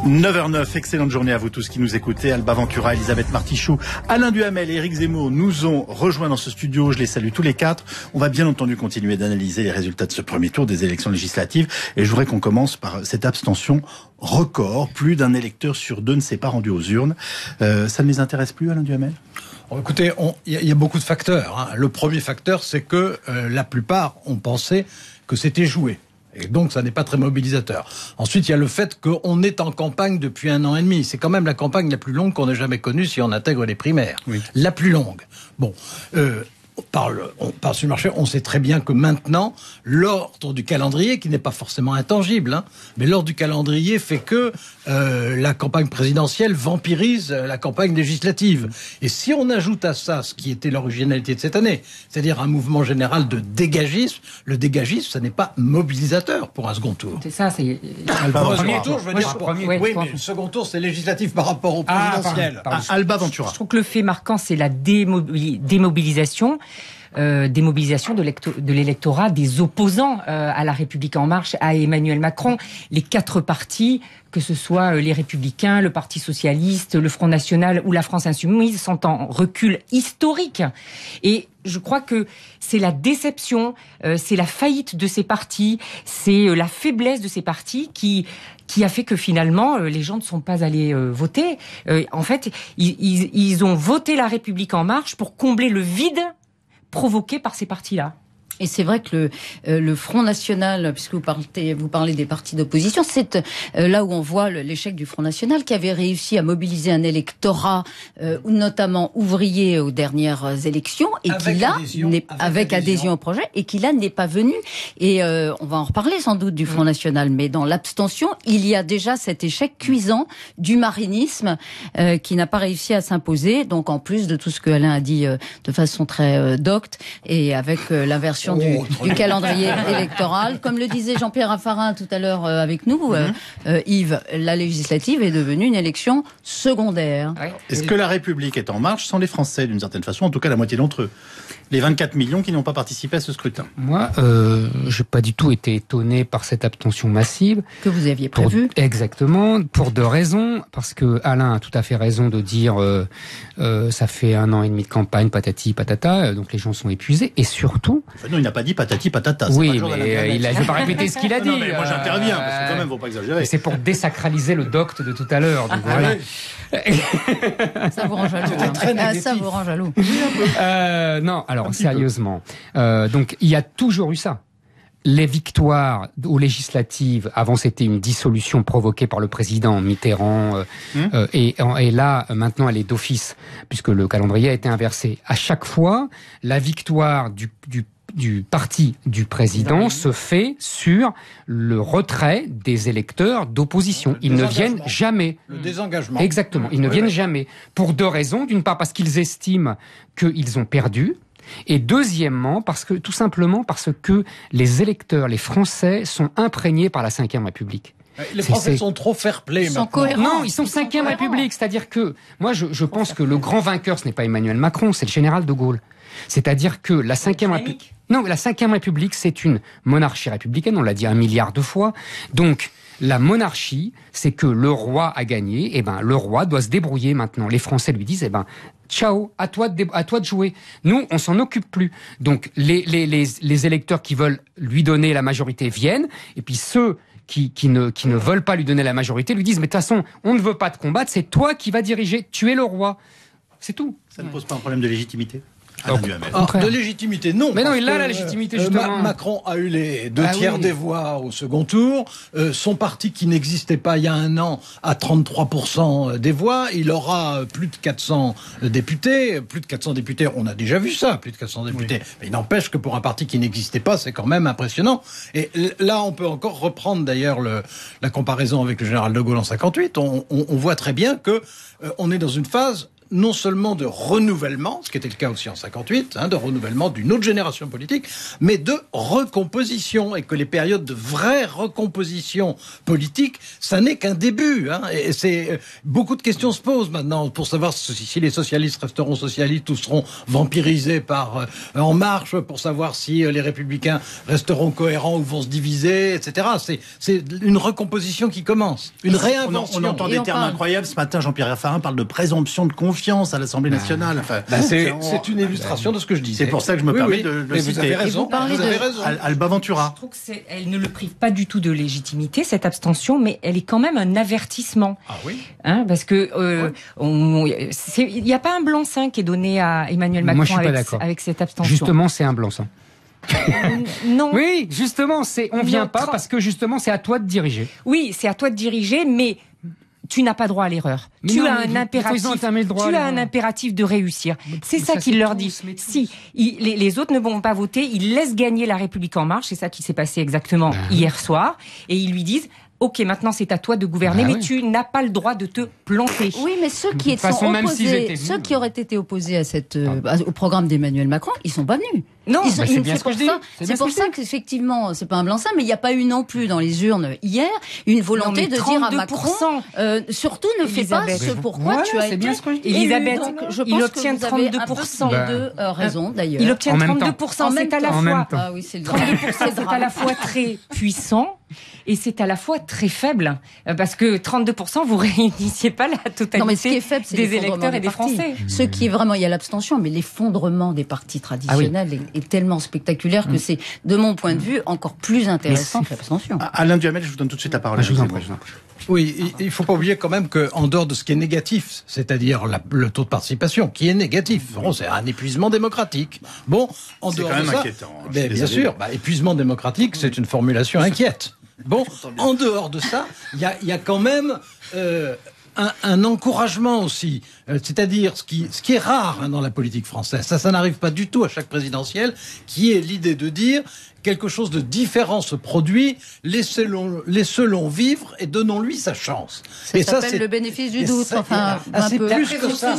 9h09, excellente journée à vous tous qui nous écoutez. Alba Ventura, Elisabeth Martichoux, Alain Duhamel et Éric Zemmour nous ont rejoints dans ce studio. Je les salue tous les quatre. On va bien entendu continuer d'analyser les résultats de ce premier tour des élections législatives. Et je voudrais qu'on commence par cette abstention record. Plus d'un électeur sur deux ne s'est pas rendu aux urnes. Ça ne les intéresse plus, Alain Duhamel ? Écoutez, il y a beaucoup de facteurs. Le premier facteur, c'est que la plupart ont pensé que c'était joué. Et donc, ça n'est pas très mobilisateur. Ensuite, il y a le fait qu'on est en campagne depuis 1 an et demi. C'est quand même la campagne la plus longue qu'on ait jamais connue si on intègre les primaires. Oui. La plus longue. Bon, on parle sur le marché, on sait très bien que maintenant, l'ordre du calendrier, qui n'est pas forcément intangible, mais l'ordre du calendrier fait que la campagne présidentielle vampirise la campagne législative. Et si on ajoute à ça ce qui était l'originalité de cette année, c'est-à-dire un mouvement général de dégagisme, le dégagisme, ça n'est pas mobilisateur pour un second tour. C'est ça, c'est... Pour un second tour, je veux dire... Oui, mais le second tour, c'est législatif par rapport au présidentiel. Alba Ventura. Je trouve que le fait marquant, c'est la démobilisation. Démobilisation de l'électorat des opposants à la République en marche, à Emmanuel Macron. Les 4 partis, que ce soit les Républicains, le Parti Socialiste, le Front National ou la France Insoumise, sont en recul historique. Et je crois que c'est la déception, c'est la faillite de ces partis, c'est la faiblesse de ces partis qui a fait que finalement, les gens ne sont pas allés voter. En fait, ils ont voté la République en marche pour combler le vide provoqué par ces partis-là. Et c'est vrai que le Front National, puisque vous parlez des partis d'opposition, c'est là où on voit l'échec du Front National, qui avait réussi à mobiliser un électorat, notamment ouvrier aux dernières élections, et avec adhésion au projet, et qui là n'est pas venu. Et on va en reparler sans doute du Front National, mais dans l'abstention, il y a déjà cet échec cuisant du marinisme qui n'a pas réussi à s'imposer. Donc en plus de tout ce que Alain a dit de façon très docte, et avec l'inversion du calendrier électoral. Comme le disait Jean-Pierre Raffarin tout à l'heure avec nous, Yves, la législative est devenue une élection secondaire. Est-ce que la République est en marche sans les Français, d'une certaine façon, en tout cas la moitié d'entre eux ? Les 24 millions qui n'ont pas participé à ce scrutin. Moi, je n'ai pas du tout été étonné par cette abstention massive. Que vous aviez prévu. Exactement, pour 2 raisons. Parce que Alain a tout à fait raison de dire ça fait 1 an et demi de campagne, patati patata, donc les gens sont épuisés. Et surtout... Enfin, non, il n'a pas dit patati patata. Oui, mais je ne vais pas répéter ce qu'il a dit. Non, mais moi j'interviens, parce que quand même, il ne faut pas exagérer. C'est pour désacraliser le docte de tout à l'heure. Donc voilà. Ça vous rend jaloux. Ça vous rend jaloux. Non, alors sérieusement. Donc il y a toujours eu ça. Les victoires aux législatives, avant c'était une dissolution provoquée par le président Mitterrand, et là maintenant elle est d'office, puisque le calendrier a été inversé. À chaque fois, la victoire du parti du président se fait sur le retrait des électeurs d'opposition. Ils ne viennent jamais. Le désengagement. Exactement. Ils ne viennent jamais. Pour 2 raisons. D'une part, parce qu'ils estiment qu'ils ont perdu. Et deuxièmement, tout simplement parce que les électeurs, les Français, sont imprégnés par la Ve République. Les Français sont trop fair-play. Ils sont cohérents. Non, ils sont 5e République. C'est-à-dire que, moi, je pense que le grand vainqueur, ce n'est pas Emmanuel Macron, c'est le général de Gaulle. C'est-à-dire que la Ve République... Non, la Ve République, c'est une monarchie républicaine, on l'a dit 1 milliard de fois. Donc, la monarchie, c'est que le roi a gagné, et le roi doit se débrouiller maintenant. Les Français lui disent, ciao, à toi de jouer. Nous, on s'en occupe plus. Donc, les électeurs qui veulent lui donner la majorité viennent, et puis ceux qui ne veulent pas lui donner la majorité lui disent, mais de toute façon, on ne veut pas te combattre, c'est toi qui vas diriger, tu es le roi. C'est tout. Ça ne pose pas un problème de légitimité ? De légitimité, non. Mais non, il a la légitimité, justement. Macron a eu les 2 tiers des voix au second tour. Son parti, qui n'existait pas il y a 1 an, a 33% des voix. Il aura plus de 400 députés. Plus de 400 députés, on a déjà vu ça, plus de 400 députés. Mais il n'empêche que pour un parti qui n'existait pas, c'est quand même impressionnant. Et là, on peut encore reprendre d'ailleurs la comparaison avec le général de Gaulle en 58. On voit très bien que on est dans une phase non seulement de renouvellement, ce qui était le cas aussi en 58, de renouvellement d'une autre génération politique, mais de recomposition, et que les périodes de vraie recomposition politique, ça n'est qu'un début. Et c'est beaucoup de questions se posent maintenant pour savoir si les socialistes resteront socialistes ou seront vampirisés par En Marche, pour savoir si les Républicains resteront cohérents ou vont se diviser, etc. C'est une recomposition qui commence, une réinvention. On entend des termes incroyables. Ce matin, Jean-Pierre Raffarin parle de présomption de confiance à l'Assemblée nationale. Enfin, c'est une illustration de ce que je disais. C'est pour ça que je me permets de le citer. Vous avez raison. Alba Ventura. Je trouve qu'elle ne le prive pas du tout de légitimité, cette abstention, mais elle est quand même un avertissement. Ah oui. Parce que il n'y a pas un blanc-seing qui est donné à Emmanuel Macron avec cette abstention. Justement, c'est un blanc-seing. Non. Oui, justement, on vient pas parce que justement, c'est à toi de diriger. Oui, c'est à toi de diriger, mais tu n'as pas droit à l'erreur. Tu as un impératif de réussir. C'est ça qu'il leur dit. Si les autres ne vont pas voter, ils laissent gagner La République En Marche. C'est ça qui s'est passé exactement hier soir. Et ils lui disent: ok, maintenant c'est à toi de gouverner, mais tu n'as pas le droit de te planter. Oui, mais ceux qui auraient été opposés à au programme d'Emmanuel Macron, ils sont pas venus. Non, c'est bien ce que je dis. C'est pour ça qu'effectivement, c'est pas un blanc-seing, mais il n'y a pas eu non plus dans les urnes hier une volonté de dire à Macron, surtout ne fais pas ce pourquoi tu as été bien ce que je dis. Elisabeth, il obtient 32%. Raison d'ailleurs. Il obtient 32%. C'est à la fois. Ah oui, c'est 32%, c'est à la fois très puissant et c'est à la fois très faible, parce que 32%, vous réunissiez pas la totalité ce qui est faible, c'est des électeurs et des Français. Ce qui est vraiment, il y a l'abstention, mais l'effondrement des partis traditionnels est tellement spectaculaire que c'est, de mon point de vue, encore plus intéressant que l'abstention. Alain Duhamel, je vous donne tout de suite la parole. Je vous en prie. Oui, il ne faut pas oublier quand même qu'en dehors de ce qui est négatif, c'est-à-dire le taux de participation, qui est négatif, c'est un épuisement démocratique. Bon, en dehors de ça, bien sûr, épuisement démocratique, c'est une formulation inquiète. Bon, en dehors de ça, il y a quand même un encouragement aussi, c'est-à-dire ce qui est rare dans la politique française, ça n'arrive pas du tout à chaque présidentielle, qui est l'idée de dire quelque chose de différent se produit, laissez-le vivre et donnons-lui sa chance. Ça s'appelle le bénéfice du doute. C'est plus que ça.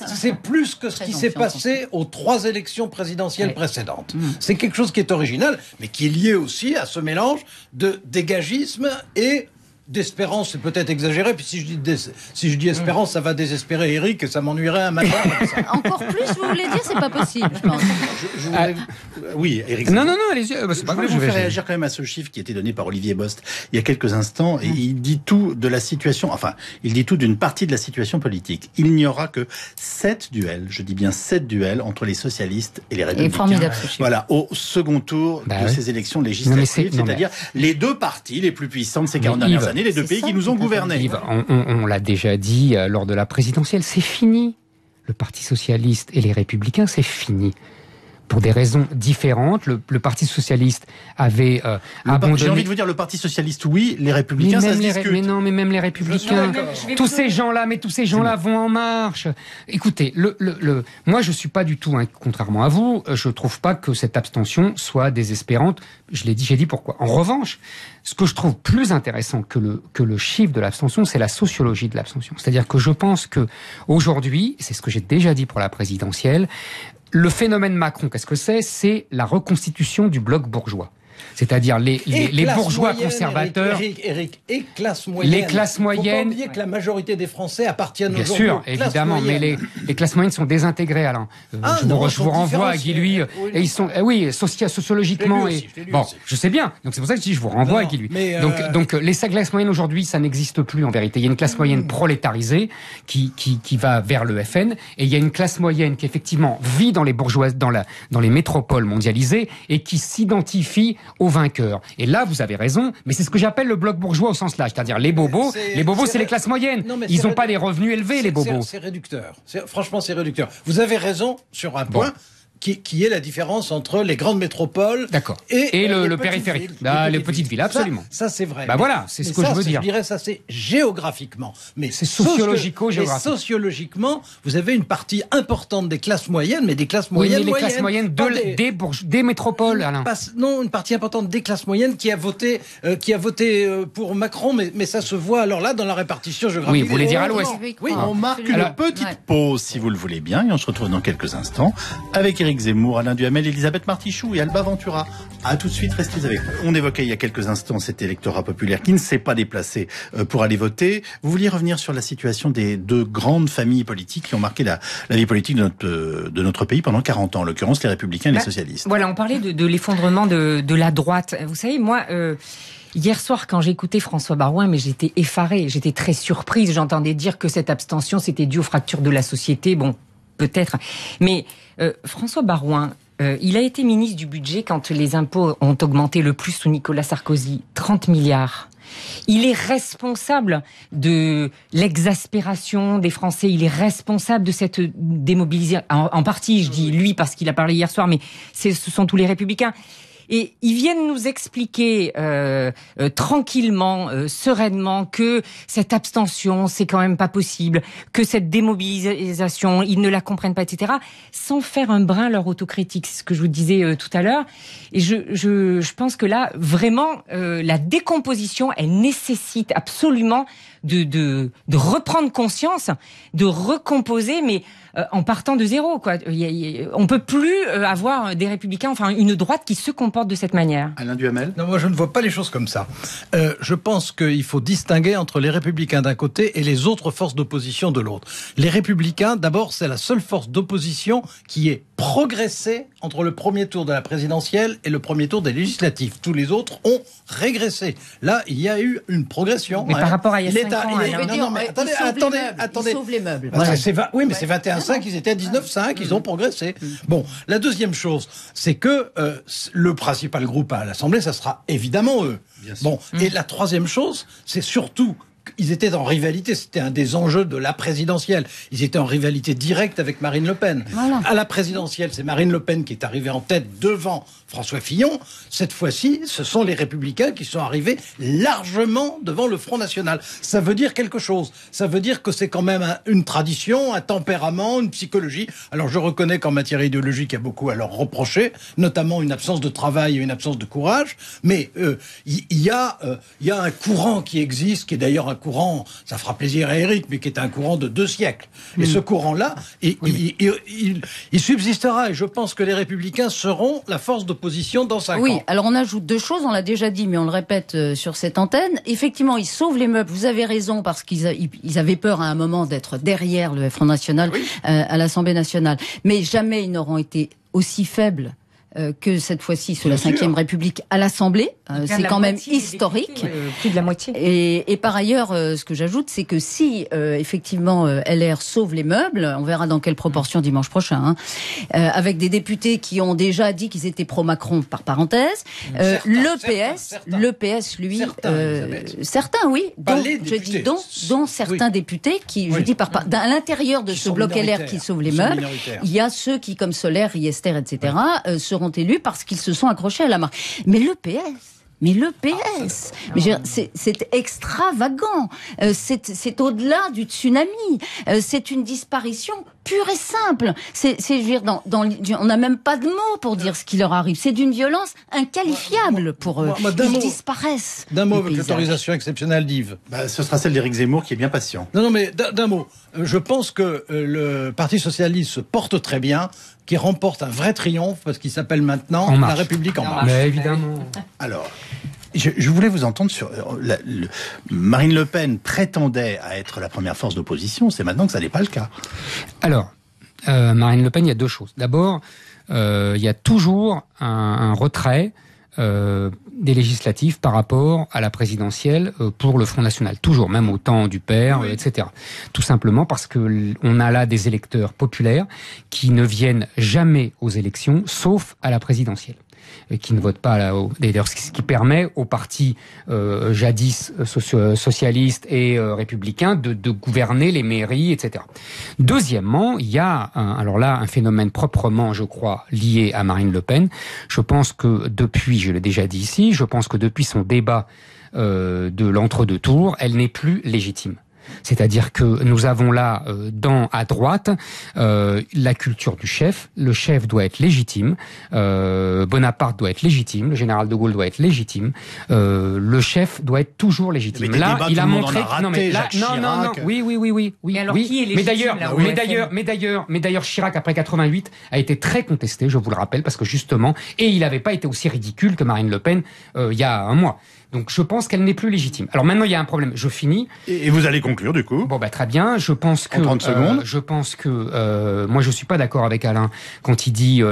C'est plus que ce qui s'est passé aux 3 élections présidentielles précédentes. C'est quelque chose qui est original, mais qui est lié aussi à ce mélange de dégagisme et d'espérance. C'est peut-être exagéré, puis si je dis espérance, ça va désespérer Eric et ça m'ennuierait un matin. Encore plus, vous voulez dire, c'est pas possible, je pense. Oui, Eric. Non, allez-y. Je voulais vous faire réagir quand même à ce chiffre qui a été donné par Olivier Bost il y a quelques instants, et il dit tout de la situation, il dit tout d'une partie de la situation politique. Il n'y aura que 7 duels, je dis bien 7 duels, entre les socialistes et les républicains. Formidable, ce chiffre. Voilà, au second tour de ces élections législatives, c'est-à-dire les deux partis les plus puissants de ces 40 dernières années, les deux pays qui nous ont gouvernés. Yves, on l'a déjà dit lors de la présidentielle, c'est fini. Le Parti socialiste et les Républicains, c'est fini. Pour des raisons différentes, le Parti socialiste avait abandonné... J'ai envie de vous dire, le Parti socialiste, oui, les Républicains, ça se discute. Mais non, mais même les Républicains, tous ces gens-là vont en marche. Écoutez, moi je suis pas du tout, contrairement à vous, je trouve pas que cette abstention soit désespérante. J'ai dit pourquoi. En revanche, ce que je trouve plus intéressant que le chiffre de l'abstention, c'est la sociologie de l'abstention. C'est-à-dire que je pense que aujourd'hui, c'est ce que j'ai déjà dit pour la présidentielle, le phénomène Macron, qu'est-ce que c'est ? C'est la reconstitution du bloc bourgeois. C'est-à-dire les bourgeois conservateurs. Eric, et classe moyenne. Les classes moyennes. Il ne faut pas oublier que la majorité des Français appartiennent bien aujourd'hui sûr, évidemment, mais les classes moyennes sont désintégrées, Alain. Je vous renvoie à Guy Lui. Et ils sont, sociologiquement. Je sais bien. Donc c'est pour ça que je vous renvoie à Guy Lui. Donc les classes moyennes aujourd'hui, ça n'existe plus en vérité. Il y a une classe moyenne prolétarisée qui va vers le FN, et il y a une classe moyenne qui effectivement vit dans les bourgeois, dans les métropoles mondialisées et qui s'identifie aux vainqueurs. Et là, vous avez raison, mais c'est ce que j'appelle le bloc bourgeois au sens large, c'est-à-dire les bobos. Les bobos, c'est les classes moyennes. Ils n'ont pas des revenus élevés, les bobos. C'est réducteur. Franchement, c'est réducteur. Vous avez raison sur un point. qui est la différence entre les grandes métropoles et le les périphérique. Les petites villes, absolument. Ça c'est vrai. Voilà, c'est ce que je veux dire. Je dirais ça c'est géographiquement. Mais c'est sociologico-géographique. Sociologiquement, vous avez une partie importante des classes moyennes, mais des classes moyennes. Oui, mais les classes moyennes des métropoles, Alain. Non, une partie importante des classes moyennes qui a voté pour Macron, mais ça se voit alors là dans la répartition géographique. Oui, vous voulez dire à l'ouest. Oui, on marque une petite pause, si vous le voulez bien, et on se retrouve dans quelques instants avec Éric Zemmour, Alain Duhamel, Elisabeth Martichoux et Alba Ventura. À tout de suite, restez avec nous. On évoquait il y a quelques instants cet électorat populaire qui ne s'est pas déplacé pour aller voter. Vous vouliez revenir sur la situation des deux grandes familles politiques qui ont marqué la vie politique de notre pays pendant 40 ans, en l'occurrence les Républicains et les Socialistes. Voilà, on parlait de l'effondrement de la droite. Vous savez, moi... Hier soir, quand j'écoutais François Baroin, mais j'étais effarée, j'étais très surprise. J'entendais dire que cette abstention, c'était dû aux fractures de la société. Bon, peut-être. Mais François Baroin, il a été ministre du budget quand les impôts ont augmenté le plus sous Nicolas Sarkozy. 30 milliards. Il est responsable de l'exaspération des Français. Il est responsable de cette démobilisation. En partie, je dis lui parce qu'il a parlé hier soir, mais ce sont tous les Républicains. Et ils viennent nous expliquer tranquillement, sereinement, que cette abstention, c'est quand même pas possible, que cette démobilisation, ils ne la comprennent pas, etc., sans faire un brin leur autocritique. C'est ce que je vous disais tout à l'heure. Et je pense que là, vraiment, la décomposition, elle nécessite absolument de reprendre conscience, de recomposer, mais en partant de zéro, quoi. On peut plus avoir des républicains, enfin une droite qui se comporte de cette manière. Alain Duhamel ? Non, moi je ne vois pas les choses comme ça. Je pense qu'il faut distinguer entre les républicains d'un côté et les autres forces d'opposition de l'autre. Les républicains, d'abord, c'est la seule force d'opposition qui est progressé entre le premier tour de la présidentielle et le premier tour des législatives. Tous les autres ont régressé. Là, il y a eu une progression. Mais par rapport à il y a 5 ans, non, mais attendez. Ils sauvent les meubles. Voilà. Oui, mais c'est 21,5, ils étaient à 19,5, ils ont progressé. Bon, la deuxième chose, c'est que le principal groupe à l'Assemblée, ça sera évidemment eux. Bon, et la troisième chose, c'est surtout... Ils étaient en rivalité, c'était un des enjeux de la présidentielle. Ils étaient en rivalité directe avec Marine Le Pen. Voilà. À la présidentielle, c'est Marine Le Pen qui est arrivée en tête devant François Fillon. Cette fois-ci, ce sont les Républicains qui sont arrivés largement devant le Front National. Ça veut dire quelque chose. Ça veut dire que c'est quand même une tradition, un tempérament, une psychologie. Alors je reconnais qu'en matière idéologique, il y a beaucoup à leur reprocher, notamment une absence de travail et une absence de courage. Mais il y a un courant qui existe, qui est d'ailleurs un courant, ça fera plaisir à Éric, mais qui est un courant de 2 siècles. Et ce courant-là, il subsistera. Et je pense que les Républicains seront la force d'opposition dans 5 ans. Oui, alors on ajoute 2 choses, on l'a déjà dit, mais on le répète sur cette antenne. Effectivement, ils sauvent les meubles, vous avez raison, parce qu'ils avaient peur à un moment d'être derrière le Front National à l'Assemblée nationale. Mais jamais ils n'auront été aussi faibles que cette fois-ci sous la Ve République à l'Assemblée. C'est quand même historique. Plus de la moitié. Et par ailleurs, ce que j'ajoute, c'est que si effectivement LR sauve les meubles, on verra dans quelle proportion dimanche prochain, avec des députés qui ont déjà dit qu'ils étaient pro-Macron par parenthèse, le PS, lui, certains, oui, dont certains députés qui, je dis à l'intérieur de ce bloc LR qui sauve les meubles, il y a ceux qui, comme Solaire, Riester, etc., seront élus parce qu'ils se sont accrochés à la marque. Mais le PS, c'est extravagant. C'est au-delà du tsunami. C'est une disparition pure et simple. Je veux dire, on n'a même pas de mots pour dire ce qui leur arrive. C'est d'une violence inqualifiable pour eux. Ils disparaissent. D'un mot, avec l'autorisation exceptionnelle d'Yves. Ce sera celle d'Éric Zemmour qui est bien patient. Non, mais d'un mot. Je pense que le Parti Socialiste se porte très bien, qui remporte un vrai triomphe parce qu'il s'appelle maintenant La République en marche. Mais évidemment. Alors, je voulais vous entendre sur... Marine Le Pen prétendait à être la première force d'opposition, c'est maintenant que ça n'est pas le cas. Alors, Marine Le Pen, il y a 2 choses. D'abord, il y a toujours un retrait des législatives par rapport à la présidentielle pour le Front National. Toujours, même au temps du père, etc. Tout simplement parce que on a là des électeurs populaires qui ne viennent jamais aux élections, sauf à la présidentielle. qui ne votent pas d'ailleurs, ce qui permet aux partis jadis socialistes et républicains de gouverner les mairies, etc. Deuxièmement, il y a un phénomène proprement, je crois, lié à Marine Le Pen. Je pense que depuis, je l'ai déjà dit ici, je pense que depuis son débat de l'entre-deux tours, elle n'est plus légitime. C'est-à-dire que nous avons là, à droite, la culture du chef. Le chef doit être légitime. Bonaparte doit être légitime. Le général de Gaulle doit être légitime. Le chef doit être toujours légitime. Là, il a montré. Non. Oui. Et alors, qui est légitime, mais d'ailleurs, Chirac après 88 a été très contesté, je vous le rappelle, parce que justement, et il n'avait pas été aussi ridicule que Marine Le Pen il y a un mois. Donc je pense qu'elle n'est plus légitime. Alors maintenant il y a un problème. Je finis. Et vous allez conclure du coup. Bon très bien. Je pense que. En 30 secondes. Moi je suis pas d'accord avec Alain quand il dit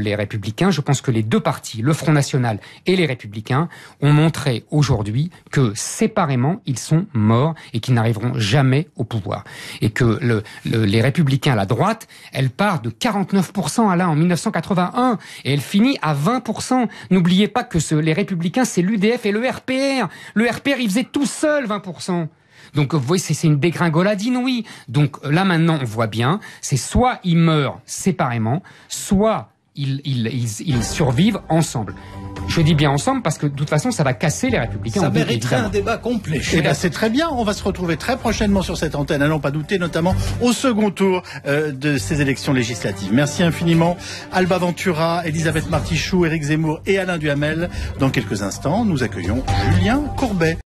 les Républicains. Je pense que les deux partis, le Front National et les Républicains, ont montré aujourd'hui que séparément ils sont morts et qu'ils n'arriveront jamais au pouvoir. Et que les Républicains, la droite, elle part de 49% Alain en 1981 et elle finit à 20%. N'oubliez pas que les Républicains, c'est l'UDF et le RPR. Le RPR, il faisait tout seul 20%. Donc, vous voyez, c'est une dégringolade inouïe. Donc, là, maintenant, on voit bien, c'est soit ils meurent séparément, soit ils survivent ensemble. Je dis bien ensemble parce que de toute façon ça va casser les Républicains. Ça mériterait un débat complet. C'est très bien, on va se retrouver très prochainement sur cette antenne, à n'en pas douter, notamment au second tour de ces élections législatives. Merci infiniment Alba Ventura, Elisabeth Martichoux, Éric Zemmour et Alain Duhamel. Dans quelques instants, nous accueillons Julien Courbet.